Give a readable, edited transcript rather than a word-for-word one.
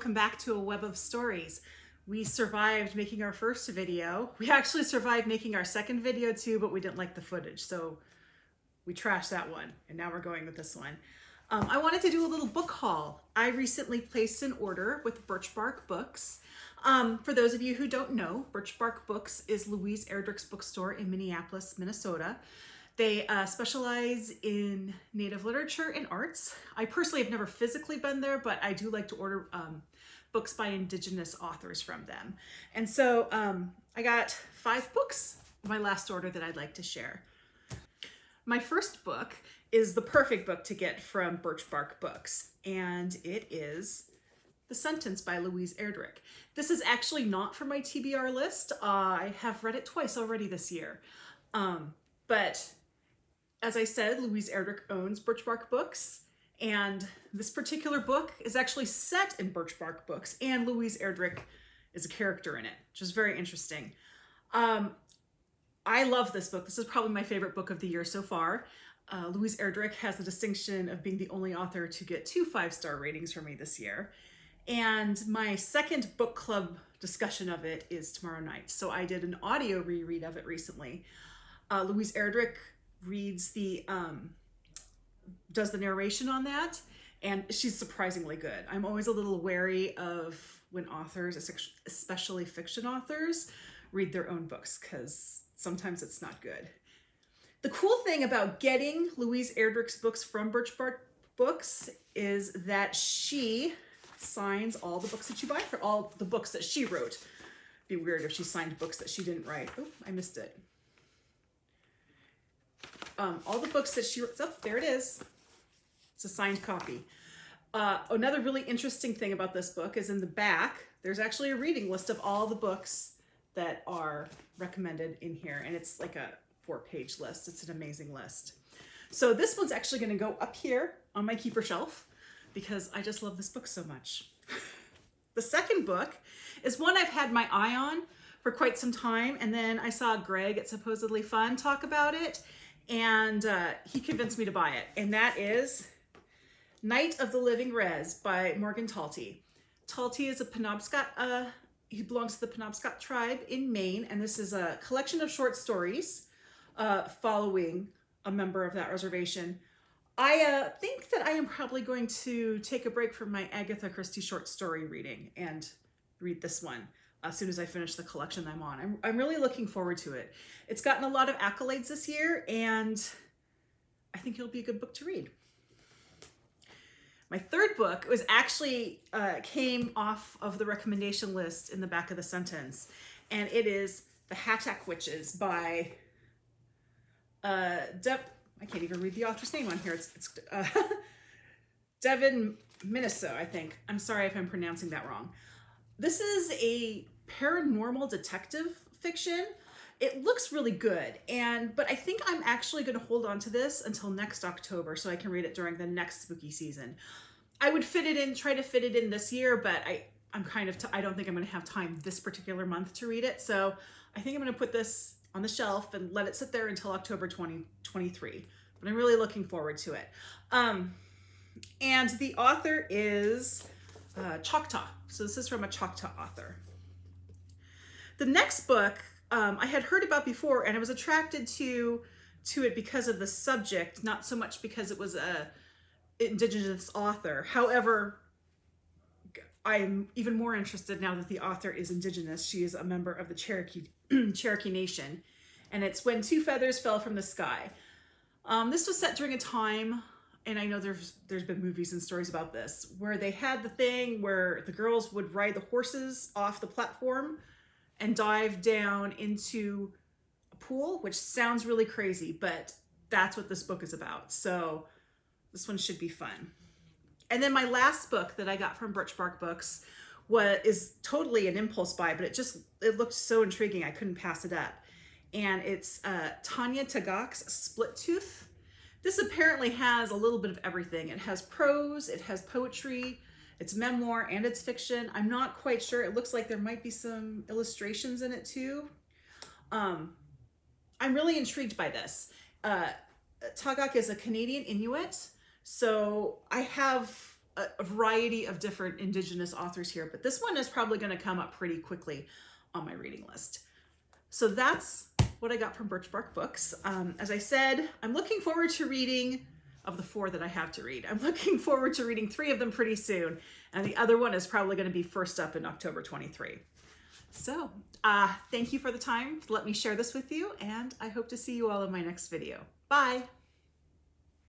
welcome back to A Web of Stories. We survived making our first video. We actually survived making our second video too, but we didn't like the footage, so we trashed that one, and now we're going with this one. I wanted to do a little book haul. I recently placed an order with Birchbark Books. For those of you who don't know, Birchbark Books is Louise Erdrich's bookstore in Minneapolis, Minnesota. They specialize in Native literature and arts. I personally have never physically been there, but I do like to order books by Indigenous authors from them. And so I got 5 books, my last order that I'd like to share. My first book is the perfect book to get from Birchbark Books, and it is The Sentence by Louise Erdrich. This is actually not for my TBR list. I have read it twice already this year. But as I said, Louise Erdrich owns Birchbark Books, and this particular book is actually set in Birchbark Books, and Louise Erdrich is a character in it, which is very interesting. I love this book. This is probably my favorite book of the year so far. Louise Erdrich has the distinction of being the only author to get 2 5-star ratings from me this year. And my second book club discussion of it is tomorrow night. So I did an audio reread of it recently. Louise Erdrich reads does the narration on that, and she's surprisingly good. I'm always a little wary of when authors, especially fiction authors, read their own books, because sometimes it's not good. The cool thing about getting Louise Erdrich's books from Birchbark Books is that she signs all the books that you buy for, all the books that she wrote. It'd be weird if she signed books that she didn't write. Oh, I missed it. All the books that she wrote, oh, there it is. It's a signed copy. Another really interesting thing about this book is in the back, there's actually a reading list of all the books that are recommended in here, and it's like a 4-page list. It's an amazing list. So this one's actually going to go up here on my keeper shelf because I just love this book so much. The second book is one I've had my eye on for quite some time, and then I saw Greg at Supposedly Fun talk about it, and he convinced me to buy it, and that is Night of the Living Rez by Morgan Talty. Talty is a Penobscot, he belongs to the Penobscot tribe in Maine, and this is a collection of short stories following a member of that reservation. I think that I am probably going to take a break from my Agatha Christie short story reading and read this one as soon as I finish the collection I'm on. I'm really looking forward to it. It's gotten a lot of accolades this year, and I think it'll be a good book to read. My third book was actually came off of the recommendation list in the back of the sentence, and it is The Hatak Witches by I can't even read the author's name on here. It's Devon, Mihesuah, I think. I'm sorry if I'm pronouncing that wrong. This is a paranormal detective fiction. It looks really good, but I think I'm actually going to hold on to this until next October so I can read it during the next spooky season. I would try to fit it in this year, but I don't think I'm going to have time this particular month to read it. So I think I'm going to put this on the shelf and let it sit there until October 2023. But I'm really looking forward to it. And the author is Choctaw. So this is from a Choctaw author. The next book I had heard about before, and I was attracted to it because of the subject, not so much because it was a Indigenous author. However, I'm even more interested now that the author is Indigenous. She is a member of the Cherokee Nation, and it's When Two Feathers Fell from the Sky. This was set during a time, and I know there's been movies and stories about this, where they had the thing where the girls would ride the horses off the platform and dive down into a pool, which sounds really crazy, but that's what this book is about. So this one should be fun. And then my last book that I got from Birchbark Books is totally an impulse buy, but it looked so intriguing I couldn't pass it up. And it's Tanya Tagaq's Split Tooth. This apparently has a little bit of everything. It has prose, it has poetry, it's memoir, and it's fiction. I'm not quite sure. It looks like there might be some illustrations in it too. I'm really intrigued by this. Tagaq is a Canadian Inuit, so I have a variety of different Indigenous authors here, but this one is probably going to come up pretty quickly on my reading list. So that's what I got from Birchbark Books. As I said, I'm looking forward to reading, of the 4 that I have to read, I'm looking forward to reading 3 of them pretty soon. And the other one is probably going to be first up in October 23. So thank you for the time to let me share this with you, and I hope to see you all in my next video. Bye.